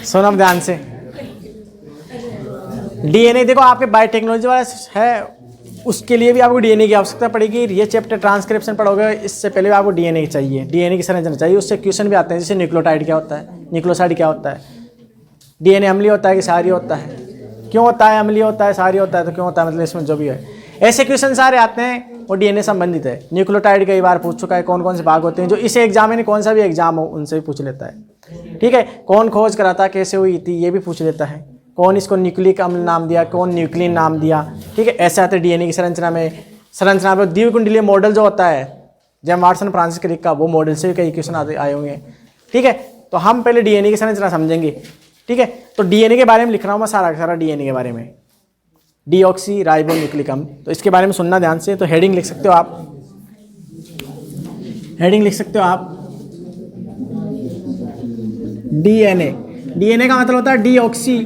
सुनो ध्यान से। डीएनए देखो आपके बायोटेक्नोलॉजी वाला है, उसके लिए भी आपको डीएनए की आवश्यकता पड़ेगी। ये चैप्टर ट्रांसक्रिप्शन पढ़ोगे, इससे पहले भी आपको डीएनए चाहिए, डीएनए की संरचना चाहिए। उससे क्वेश्चन भी आते हैं, जैसे न्यूक्लियोटाइड क्या होता है, न्यूक्लियोसाइड क्या होता है, डीएनए अम्लीय होता है कि क्षारीय होता है, क्यों होता है, अम्लीय होता है, क्षारीय होता है तो क्यों होता है, मतलब इसमें जो भी है ऐसे क्वेश्चन सारे आते हैं, वो डीएनए संबंधित है। न्यूक्लियोटाइड कई बार पूछ चुका है, कौन कौन से भाग होते हैं, जो इसे एग्जाम में कौन सा भी एग्जाम हो उनसे भी पूछ लेता है। ठीक है, कौन खोज कराता, कैसे हुई थी, ये भी पूछ लेता है। कौन इसको न्यूक्लिक अम्ल नाम दिया, कौन न्यूक्लिन नाम दिया। ठीक है, ऐसे आते हैं डीएनए की संरचना में। संरचना पर द्विकुंडलीय मॉडल जो होता है, जेम्स वाटसन फ्रांसिस क्रिक का, वो मॉडल से भी कई क्वेश्चन आए होंगे। ठीक है, तो हम पहले डीएनए की संरचना समझेंगे। ठीक है, तो डीएनए के बारे में लिख रहा हूँ मैं सारा डीएनए के बारे में, डीऑक्सी राइबो न्यूक्लिक अम्ल। तो इसके बारे में सुनना ध्यान से। तो हेडिंग लिख सकते हो आप, हेडिंग लिख सकते हो आप, डीएनए। डीएनए का मतलब होता है डीऑक्सी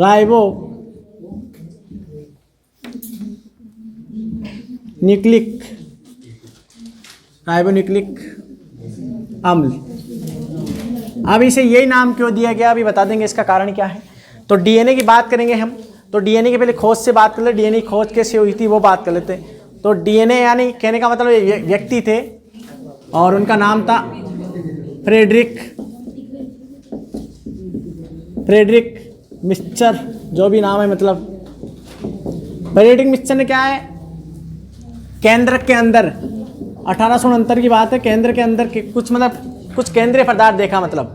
राइबो न्यूक्लिक अम्ल। अब इसे यही नाम क्यों दिया गया अभी बता देंगे, इसका कारण क्या है। तो डीएनए की बात करेंगे हम, तो डीएनए के पहले खोज से बात कर ले, डीएनए की खोज कैसे हुई थी वो बात कर लेते हैं। तो डीएनए यानी कहने का मतलब व्यक्ति थे और उनका नाम था फ्रेडरिक मिक्सचर, जो भी नाम है, मतलब फ्रेडरिक मिक्सचर ने क्या है, केंद्रक के अंदर 1869 की बात है, केंद्र के अंदर कुछ केंद्रीय पदार्थ देखा मतलब।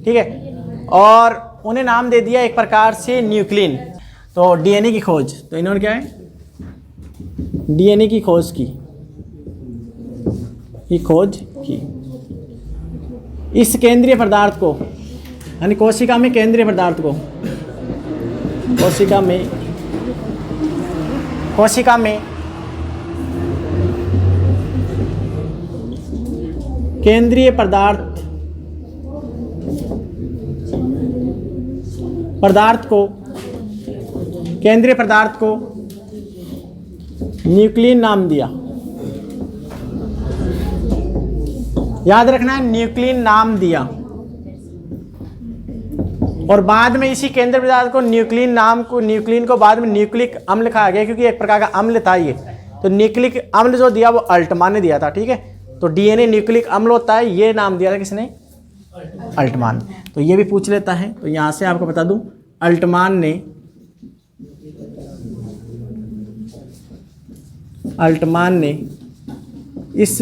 ठीक है, और उन्हें नाम दे दिया एक प्रकार से न्यूक्लिन। तो डीएनए की खोज, तो इन्होंने क्या है, डीएनए की खोज की, इस केंद्रीय पदार्थ को, यानी कोशिका में केंद्रीय पदार्थ को, कोशिका में केंद्रीय पदार्थ को न्यूक्लिन नाम दिया। याद रखना है, न्यूक्लिन नाम दिया। और बाद में इसी केंद्रीय पदार्थ को न्यूक्लिन को बाद में न्यूक्लिक अम्ल कहा गया, क्योंकि एक प्रकार का अम्ल था ये। तो न्यूक्लिक अम्ल जो दिया वो अल्टमान ने दिया था। ठीक है, तो डीएनए न्यूक्लिक अम्ल होता है, ये नाम दिया था किसने, अल्टमान। तो ये भी पूछ लेता है, तो यहां से आपको बता दूं, अल्टमान ने इस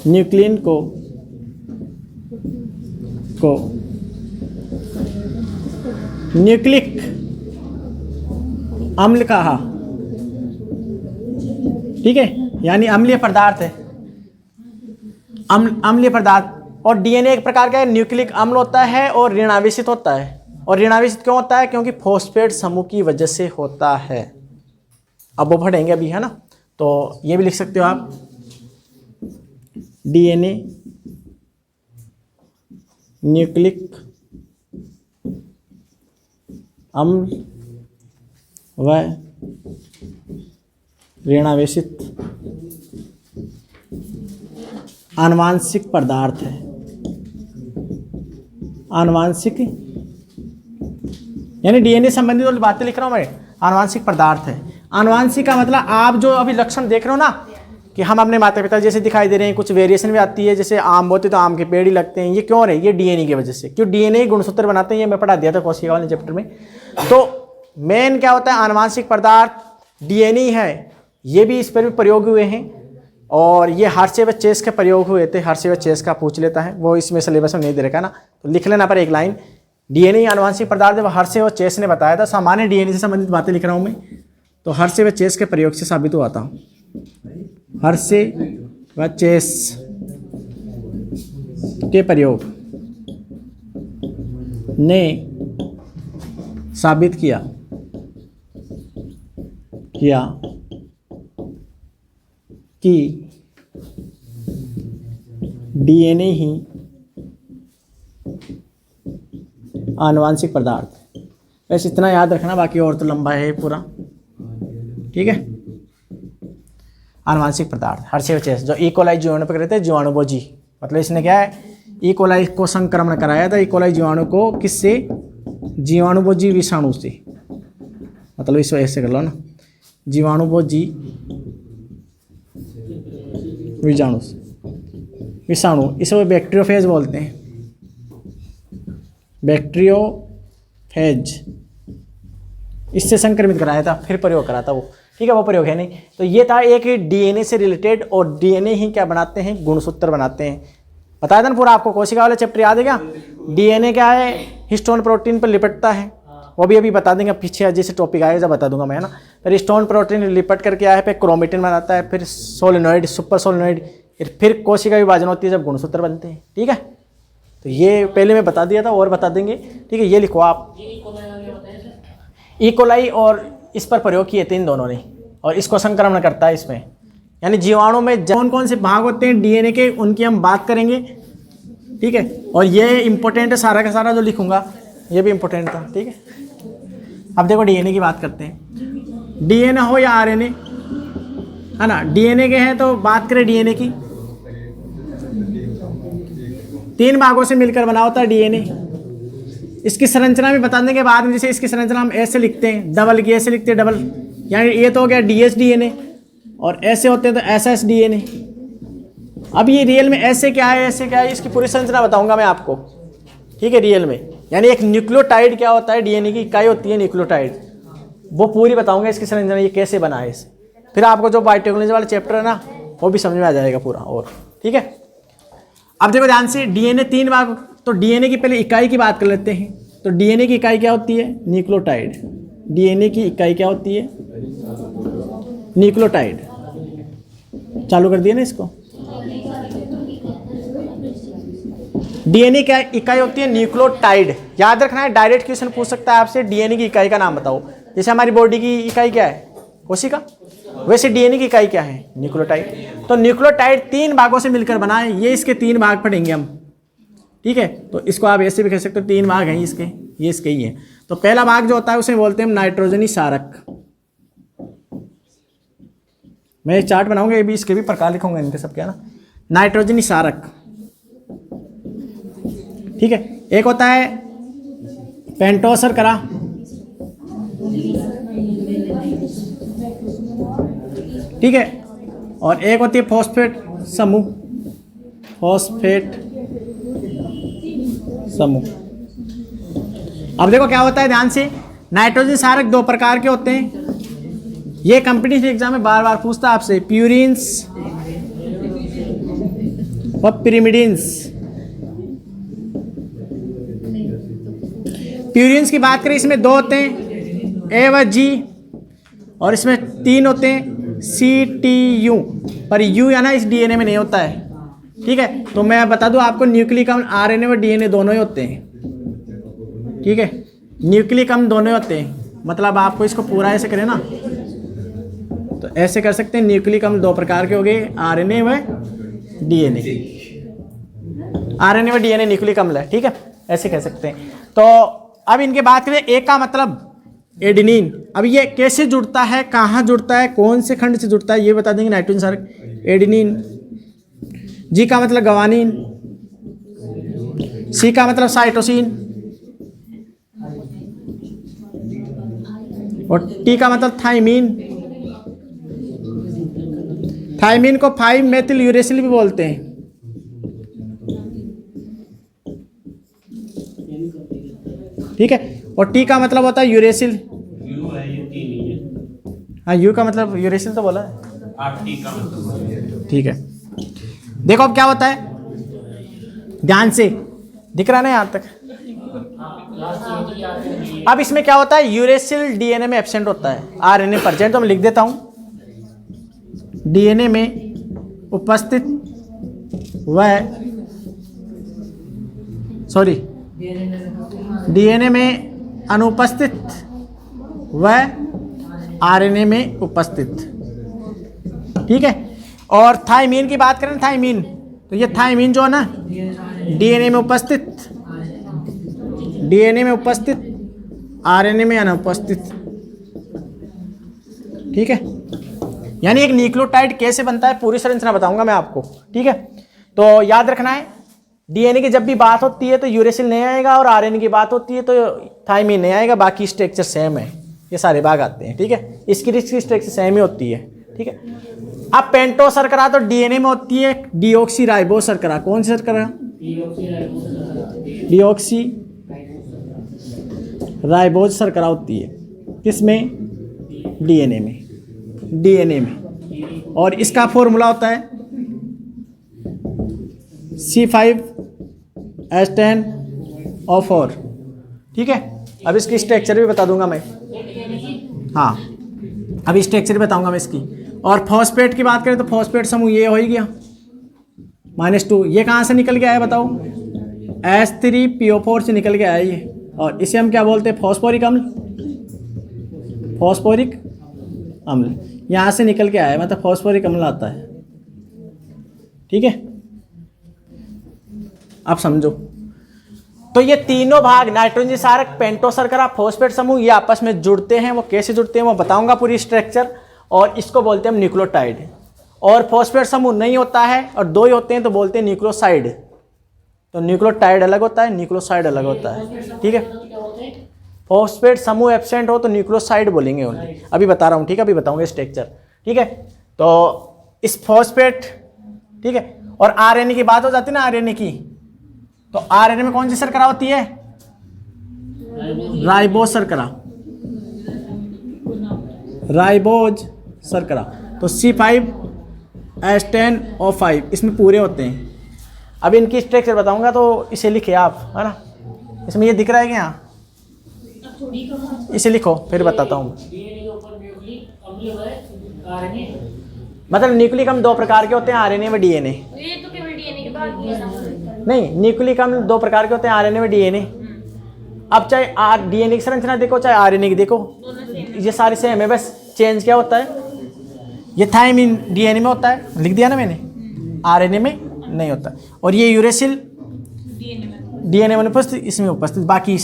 न्यूक्लिन को न्यूक्लिक अम्ल कहा। ठीक है, यानी अम्लीय पदार्थ है, अम्लीय पदार्थ। और डीएनए एक प्रकार का न्यूक्लिक अम्ल होता है और ऋणावेशित होता है। और ऋणावेशित क्यों होता है, क्योंकि फॉस्फेट समूह की वजह से होता है। अब वो पढ़ेंगे अभी, है ना। तो ये भी लिख सकते हो आप, डीएनए न्यूक्लिक अम्ल व ऋणावेशित आनुवांशिक पदार्थ है। आनुवांशिक यानी डीएनए संबंधित वाली बातें लिख रहा हूं मैं, आनुवांशिक पदार्थ है। आनुवांशिक का मतलब आप जो अभी लक्षण देख रहे हो ना, कि हम अपने माता पिता जैसे दिखाई दे रहे हैं, कुछ वेरिएशन भी आती है, जैसे आम होते तो आम के पेड़ ही लगते हैं, ये क्यों रहे, ये डीएनए की वजह से। क्यों, डीएनए गुणसूत्र बनाते हैं, ये मैं पढ़ा दिया था कोशिका वाले चैप्टर में। तो मेन क्या होता है, आनुवांशिक पदार्थ डीएनए है। ये भी इस पर भी प्रयोग हुए हैं, और ये हर्शे व चेस के प्रयोग हुए थे। हर्शे व चेस का पूछ लेता है, वो इसमें सिलेबस में नहीं दे रखा ना, तो लिख लेना पर एक लाइन, डीएनए आनुवांशिक पदार्थ है, वो हर्शे व चेस ने बताया था। सामान्य डीएनए से संबंधित बातें लिख रहा हूँ मैं, तो हर्शे व चेस के प्रयोग से साबित हुआ था। हर्शे व चेस के प्रयोग ने साबित किया कि डीएनए ही आनुवांशिक पदार्थ, बस इतना याद रखना, बाकी और तो लंबा है पूरा। ठीक है। आनुवांशिक पदार्थ हर्षेवचेस जो इकोलाई जीवाणु पकड़े थे, जीवाणुभोजी, मतलब इसने क्या है, इकोलाई को संक्रमण कराया था। इकोलाई जीवाणु को किससे? जीवाणुभोजी विषाणु से, मतलब इस वजह से कर लो ना, जीवाणुभोजी विषाणु, इसे बैक्टीरियोफेज बोलते हैं, बैक्टीरियोफेज, इससे संक्रमित कराया था, फिर प्रयोग करा था वो। ठीक है, वो प्रयोग है नहीं। तो ये था एक डीएनए से रिलेटेड, और डीएनए ही क्या बनाते हैं? गुणसूत्र बनाते हैं। बताया था ना पूरा आपको, कोशिका वाला चैप्टर याद है क्या? डीएनए क्या है? हिस्टोन प्रोटीन पर लिपटता है, वो भी अभी बता देंगे, पीछे जैसे टॉपिक आएगा जब बता दूंगा मैं, है ना। फिर हिस्टोन प्रोटीन लिपट करके आया है, फिर क्रोमेटिन बनाता है, फिर सोलेनॉइड, सुपर सोलेनॉइड, फिर कोशिका विभाजन होती है जब गुणसूत्र बनते हैं। ठीक है, तो ये पहले मैं बता दिया था, और बता देंगे। ठीक है, ये लिखो आप, इकोलाई और इस पर प्रयोग किए थे इन दोनों ने, और इसको संक्रमण करता है इसमें। यानी जीवाणु में कौन कौन से भाग होते हैं डीएनए के, उनकी हम बात करेंगे। ठीक है, और ये इंपॉर्टेंट है, सारा का सारा जो लिखूंगा ये भी इंपॉर्टेंट था। ठीक है, अब देखो डीएनए की बात करते हैं। डीएनए हो या आरएनए, है ना, डीएनए के हैं तो बात करें डीएनए की। 3 भागों से मिलकर बना होता है डीएनए। इसकी संरचना भी बता देंगे बाद में, जैसे इसकी संरचना हम ऐसे लिखते हैं, डबल की ऐसे लिखते हैं, डबल, यानी ये तो हो गया डीएस डीएनए, और ऐसे होते हैं तो एसएस डीएनए। अब ये रियल में ऐसे क्या है, ऐसे क्या है, इसकी पूरी संरचना बताऊंगा मैं आपको। ठीक है, रियल में यानी एक न्यूक्लियोटाइड क्या होता है, डीएनए की इकाई होती है न्यूक्लियोटाइड, वो पूरी बताऊंगा इसकी संरचना, ये कैसे बना है इसे। फिर आपको जो बायोटेक्नोलॉजी वाला चैप्टर है ना, वो भी समझ में आ जाएगा पूरा। और ठीक है, अब देखो ध्यान से, डीएनए 3 भाग, तो डीएनए की पहले इकाई की बात कर लेते हैं। तो डीएनए की इकाई क्या होती है? न्यूक्लियोटाइड। डीएनए की इकाई क्या होती है? न्यूक्लियोटाइड। चालू कर दिया ना इसको। डीएनए की इकाई होती है न्यूक्लियोटाइड, याद रखना है। डायरेक्ट क्वेश्चन पूछ सकता है आपसे, डीएनए की इकाई का नाम बताओ। जैसे हमारी बॉडी की इकाई क्या है? कोशिका, वैसे डीएनए की इकाई क्या है? न्यूक्लियोटाइड। तो न्यूक्लियोटाइड 3 भागों से मिलकर बना है, ये इसके 3 भाग पढ़ेंगे हम। ठीक है, तो इसको आप ऐसे भी कह सकते हो, 3 भाग हैं इसके, ये इसके ही हैं। तो पहला भाग जो होता है उसे बोलते हैं हम नाइट्रोजनी सारक। मैं एक चार्ट बनाऊंगा, ये भी, इसके भी प्रकार लिखूंगा इनके सब, क्या ना, नाइट्रोजनी सारक। ठीक है, एक होता है पेंटोस शर्करा, ठीक है, और एक होती है फॉस्फेट समूह, फॉस्फेट समूह। अब देखो क्या होता है, ध्यान से, नाइट्रोजन सारक 2 प्रकार के होते हैं। ये कंपटीशन एग्जाम में बार बार पूछता है आपसे, प्यूरिन्स और पिरिमिडिन्स। प्यूरिन्स की बात करें, इसमें 2 होते हैं, ए व जी, और इसमें 3 होते हैं, सी टी यू, पर यू या ना इस डीएनए में नहीं होता है। ठीक है, तो मैं बता दूं आपको, न्यूक्लिक अम्ल आरएनए व डीएनए दोनों ही होते हैं। ठीक है, न्यूक्लिक अम्ल दोनों ही होते हैं, मतलब आपको इसको पूरा ऐसे करें ना, तो ऐसे कर सकते हैं। न्यूक्लिक अम्ल 2 प्रकार के हो गए, आरएनए व डीएनए। आरएनए व डीएनए न्यूक्लिक अम्ल है। ठीक है, ऐसे कह सकते हैं। तो अब इनके बात करें, एक का मतलब एडेनिन। अब ये कैसे जुड़ता है, कहाँ जुड़ता है, कौन से खंड से जुड़ता है, ये बता देंगे। Nitrogen सारक adenine. जी का मतलब गवानीन, सी का मतलब साइटोसिन, और टी का मतलब थाइमीन। थाइमीन को 5 मेथिल यूरेसिल भी बोलते हैं। ठीक है, और टी का मतलब होता है यूरेसिल। हाँ, यू का मतलब यूरेसिल तो बोला है। ठीक है, देखो अब क्या होता है, ध्यान से, दिख रहा ना यहाँ तक। अब इसमें क्या होता है, यूरेसिल डीएनए में एब्सेंट होता है, आरएनए प्रेजेंट। तो मैं लिख देता हूँ, डीएनए में उपस्थित डीएनए में अनुपस्थित व आरएनए में उपस्थित। ठीक है, और थाइमीन की बात करें, थाइमीन, तो ये थाइमीन जो है ना, डीएनए में उपस्थित आरएनए में अनुपस्थित। ठीक है, यानी एक न्यूक्लियोटाइड कैसे बनता है पूरी संरचना बताऊंगा मैं आपको। ठीक है, तो याद रखना है डीएनए की जब भी बात होती है तो यूरेसिल नहीं आएगा, और आरएनए की बात होती है तो थायमिन नहीं आएगा, बाकी स्ट्रक्चर सेम है, ये सारे भाग आते हैं। ठीक है, इसकी स्ट्रक्चर सेम ही होती है। ठीक है, अब पेंटो शर्करा तो डीएनए में होती है डीऑक्सी राइबोज शर्करा। कौन सी शर्करा? डीऑक्सी राइबोज शर्करा होती है किसमें? डीएनए में। और इसका फॉर्मूला होता है C5H10O4। ठीक है, अब इसकी स्ट्रक्चर भी बता दूंगा मैं। हाँ, अभी स्ट्रक्चर भी बताऊंगा मैं इसकी। और फॉस्फेट की बात करें तो फॉस्फेट समूह ये हो ही गया -2। ये कहाँ से निकल के आया बताओ? H3PO4 से निकल के आया ये, और इसे हम क्या बोलते हैं? फॉस्फोरिक अम्ल यहाँ से निकल के आया, मतलब फॉस्फोरिक अम्ल आता है। ठीक है, अब समझो, तो ये तीनों भाग नाइट्रोजन क्षारक, पेंटो शर्करा, फॉस्फेट समूह, ये आपस में जुड़ते हैं। वो कैसे जुड़ते हैं वो बताऊंगा पूरी स्ट्रक्चर, और इसको बोलते हैं हम न्यूक्लियोटाइड। और फॉस्फेट समूह नहीं होता है और 2 ही होते हैं तो बोलते हैं न्यूक्लियोसाइड। तो न्यूक्लियोटाइड अलग होता है, न्यूक्लियोसाइड अलग होता है। ठीक है, फॉस्फेट समूह एब्सेंट हो तो न्यूक्लियोसाइड बोलेंगे ओनली। अभी बता रहा हूँ, ठीक है, अभी बताऊंगा स्ट्रक्चर। ठीक है, तो इस फॉस्फेट, ठीक है, और आरएनए की बात हो जाती है ना, आरएनए की, तो आरएनए में कौन सी शर्करा होती है? राइबोज शर्करा। तो C5H10O5 इसमें पूरे होते हैं। अब इनकी स्ट्रक्चर बताऊंगा तो इसे लिखे आप, है ना? इसमें ये दिख रहा है क्या यहाँ? इसे लिखो फिर बताता हूँ। मतलब न्यूक्लिक अम्ल 2 प्रकार के होते हैं, आरएनए में डीएनए। ये तो केवल डीएनए की बात है ना। नहीं, न्यूक्लिक अम्ल 2 प्रकार के होते हैं, आरएनए में डीएनए। अब चाहे डीएनए की संरचना देखो चाहे आरएनए की देखो, ये सारे सेम है, बस चेंज क्या होता है? ये थायमिन डीएनए में होता है, लिख दिया ना मैंने, आरएनए में नहीं होता। और ये यूरेसिल डीएनए में उपस्थित, इसमें उपस्थित, बाकी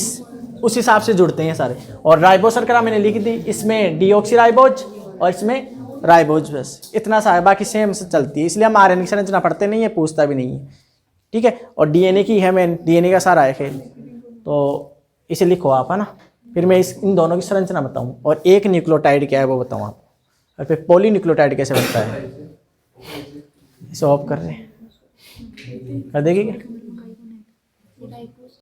उस हिसाब से जुड़ते हैं सारे। और राइबोज शर्करा मैंने लिख दी, इसमें डीऑक्सी राइबोज और इसमें राइबोज, बस इतना सा है, बाकी सेम से चलती है। इसलिए हम आरएनए की संरचना पढ़ते नहीं है, पूछता भी नहीं है। ठीक है, और डीएनए की है, मैं डीएनए का सारा है खेल, तो इसे लिखो आप, है ना? फिर मैं इन दोनों की संरचना बताऊँ, और एक न्यूक्लियोटाइड क्या है वो बताऊँ आपको, और फिर पॉलीन्यूक्लियोटाइड कैसे बनता है। इसे ऑफ कर रहे हैं, कर देगी क्या?